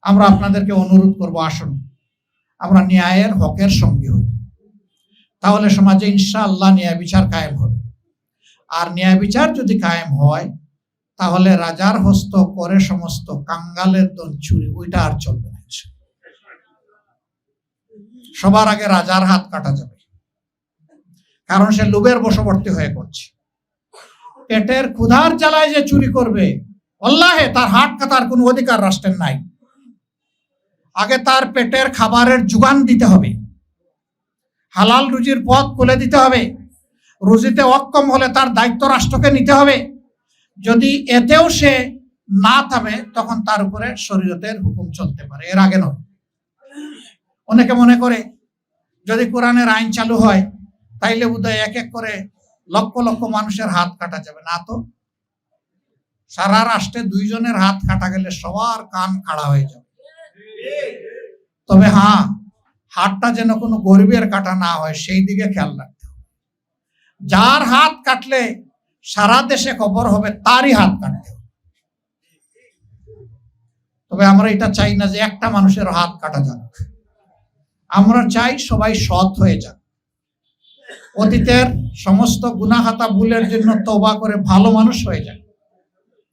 আমরা আপনাদেরকে অনুরোধ করব, আসুন আমরা ন্যায়ের হকের সঙ্গী হই, তাহলে সমাজে ইনশাআল্লাহ ন্যায় বিচার কায়েম হবে। আর ন্যায় বিচার যদি কায়েম হয়, তাহলে রাজার হস্ত করে সমস্ত কাঙ্গালের দন চুরি, ওইটা আর চলবে না। সবার আগে রাজার হাত কাটা যাবে, কারণ সে লোভের বশবর্তী হয়ে পড়ছে। পেটের ক্ষুধার জ্বালায় যে চুরি করবে, আল্লাহে তার হাত কাটার কোনো অধিকার রাষ্ট্রের নাই। আগে তার পেটের খাবারের যোগান দিতে হবে, হালাল রুজির পথ খুলে দিতে হবে। রুজিতে অক্ষম হলে তার দায়িত্ব রাষ্ট্রকে নিতে হবে। যদি এতেও সে না থামে, তখন তার উপরে শরীয়তের হুকুম চলতে পারে, এর আগে নয়। অনেকে মনে করে যদি কোরআনের আইন চালু হয়, তাইলে বোধহয় এক এক করে লক্ষ লক্ষ মানুষের হাত কাটা যাবে। না তো, সারা রাষ্ট্রে 2 জনের হাত কাটা গেলে সবার কান খাড়া হয়ে যাবে। তবে হ্যাঁ, হাতটা যেন কোনো গরিবের কাটা না হয়, সেই দিকে খেয়াল রাখতে হবে। যার হাত কাটলে সারা দেশে খবর হবে, তারই হাত কাটতে হবে। তবে আমরা এটা চাই না যে একটা মানুষের হাত কাটা যাক। আমরা চাই সবাই সৎ হয়ে যাক, অতীতের সমস্ত গুনাহাতা ভুলের জন্য তওবা করে ভালো মানুষ হয়ে যাক।